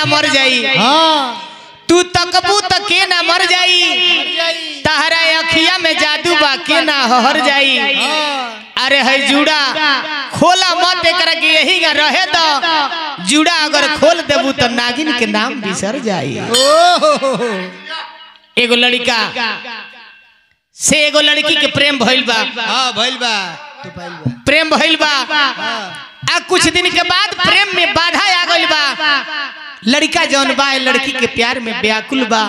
ना मर जाई। तू तकबू त के ना मर जाई। तहरा अखिया में जादू बा के ना हर जाई। अरे है जुड़ा खोला मत एकरा के यही का रहे तो जुड़ा अगर खोल देबू तो नागिन के नाम बिसर जाई। एगो लड़का से एगो लड़की के प्रेम भइल बा। हां भइल बा तो प्रेम भइल बा। आ कुछ दिन के बाद प्रेम में बाधा आ गइल बा। लड़का जौन बा लड़की के प्यार में व्याकुल बा।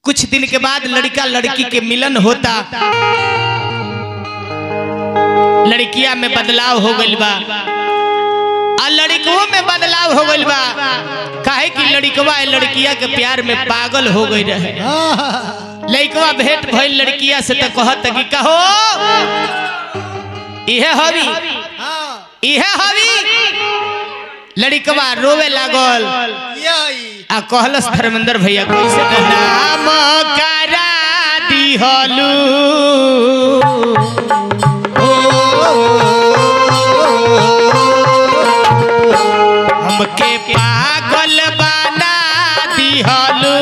कुछ दिन के बाद लड़का लड़की के मिलन होता। लड़किया में बदलाव हो गइल बा और लड़कों में बदलाव हो गइल बा। काहे कि लड़कवा लड़किया के प्यार में पागल हो गई रहे। लड़कवा भेंट भइल लड़किया से तो कहत कि कहो इहे हवी इहे हवी। लड़कवा रोवे लागल आ कहलस धर्मेंद्र भैया कैसे नाम करा दिहलू हमके पागल बना दिहलू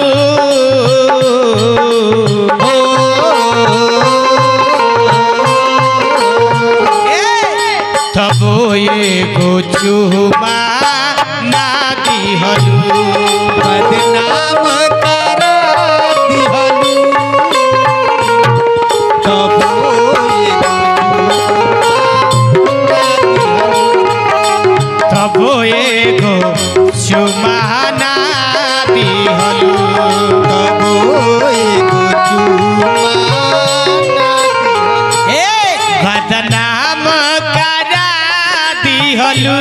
तब एगो चुमा ना दिहलू बदनाम करा दिहलू तब एगो चुमा ना दिहलू तब एगो चुमा बदनाम करा दिहलू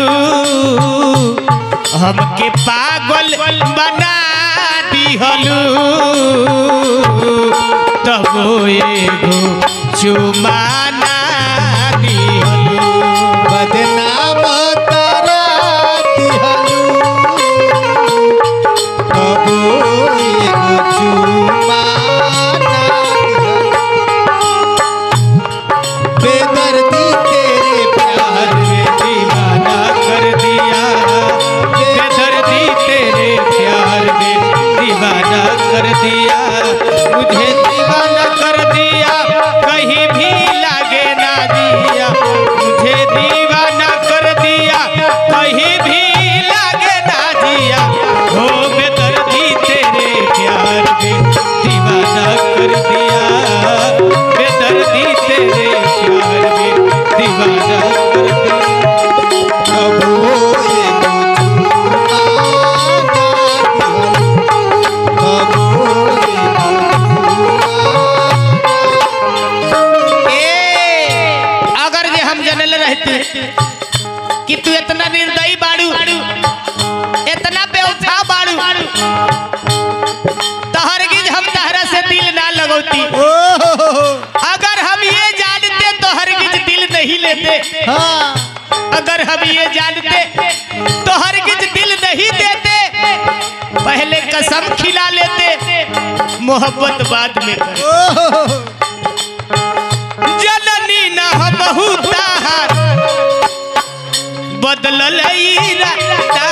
हमके पागल बना दिहलू तब एगो चुमा ना दिहलू बदनाम करा दिहलू तब एगो चुमा ना बेदर्दी तेरे प्यार में दीवाना कर दिया। बेदर्दी तेरे प्यार में दीवाना कर दिया। मुझे दीवाना कर दिया कहीं भी लागे ना दिया। मुझे दीवाना कर दिया कहीं भी लागे ना दिया। हो बेदर्दी तेरे प्यार में दीवाना कर दिया। बेदर्दी तेरे प्यार में दीवाना कर दिया। अगर जे हम जनल रहते कि तू इतना निर्दयी बाड़ू इतना बेवफा बाड़ू तहरगिज हम तहरा से दिल ना लगौती। अगर हम ये जानते तो हरगिज दिल नहीं लेते। अगर हम ये जानते तो हरगिज दिल नहीं देते। पहले कसम खिला लेते मोहब्बत बाद में कर। जननी न हमहू ताहार बदलल इरादा।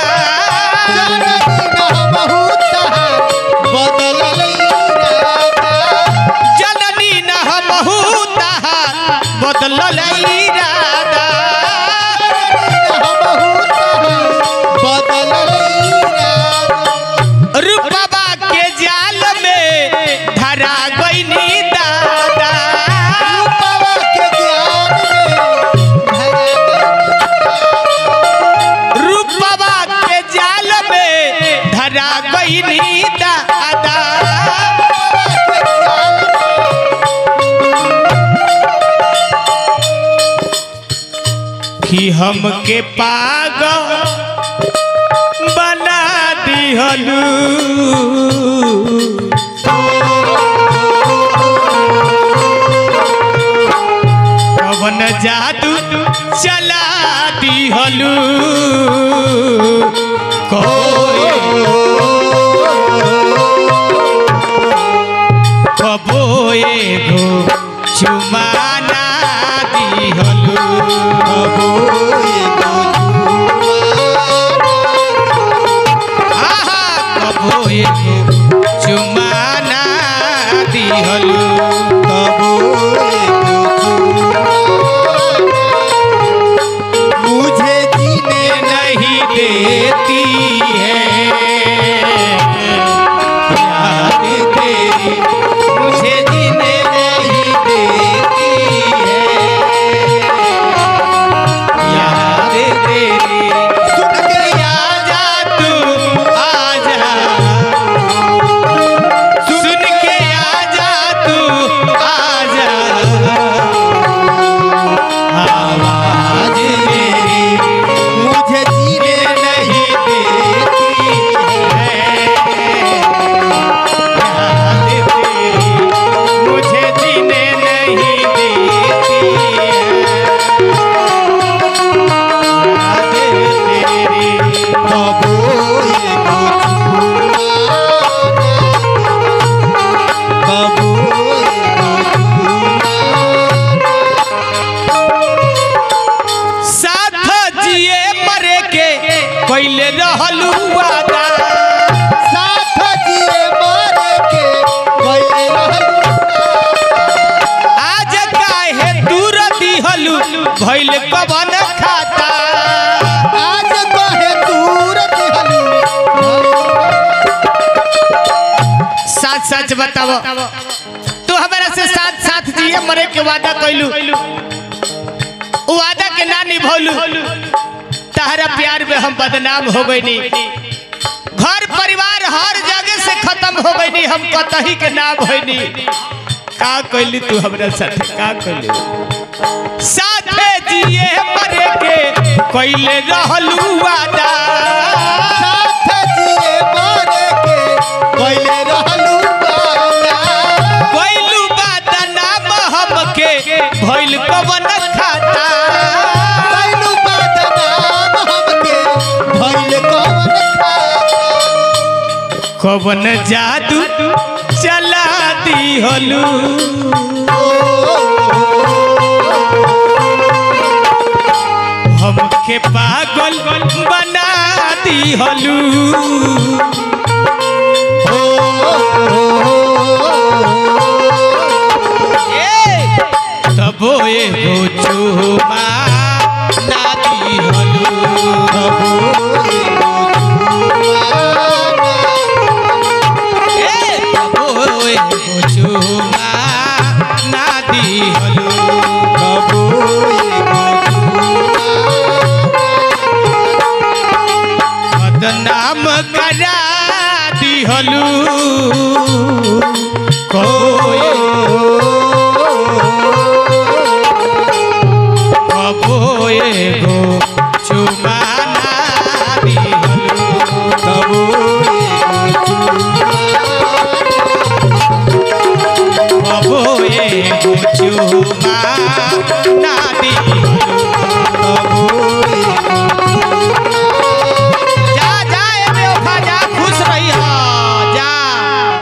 जननी न हमहू ताहार बदलल इरादा। रूपवा के जाल में धरा गइनी दादा। रूपवा के जाल में धरा गइनी दादा। कि हमके पागल बना दिहलू कवन जादू चला दिहलू कबो एगो चुमा ना दिहलू कबो एगो देती है, याद तेरी मुझे जीने नहीं देती है, याद तेरी सुन के आजा तू आजा, सुन के आजा तू आजा, आवाज मेरी मुझे जीने नहीं देती है, याद तेरी मुझे जीने नहीं देती है, याद तेरी साथ जिए मरे के पहले रहलू वादा, साथ जिए मरे के पहले रहलू, आज काहे दूर दिहलू भइल कवन खाता, आज कहे दूर दिहलू, सच सच बताओ तू हमारा से साथ साथ जिए मरे के वादा कैलू, वादा के ना निभौलू, तहरा प्यार में हम बदनाम हो गईनी, घर परिवार हर जगह से खत्म हो गईनी, हम कतही के ना भइनी, का कैली तू हमरा साथ, का कैली साथे जिए मरे के कैले रहलू वादा, साथ जिए मरे के पहले रहलू वादा, कैलू वादा नाम हमके भइल कवन खाता, कैलू बदनाम हमके भइल कवन खाता, कवन जादू चला दिहलू, हमके पागल बना दिहलू, तबो एगो चुमा ना दिहलू, तबो एगो चुमा ना दिहलू, बदनाम करा दिहलू,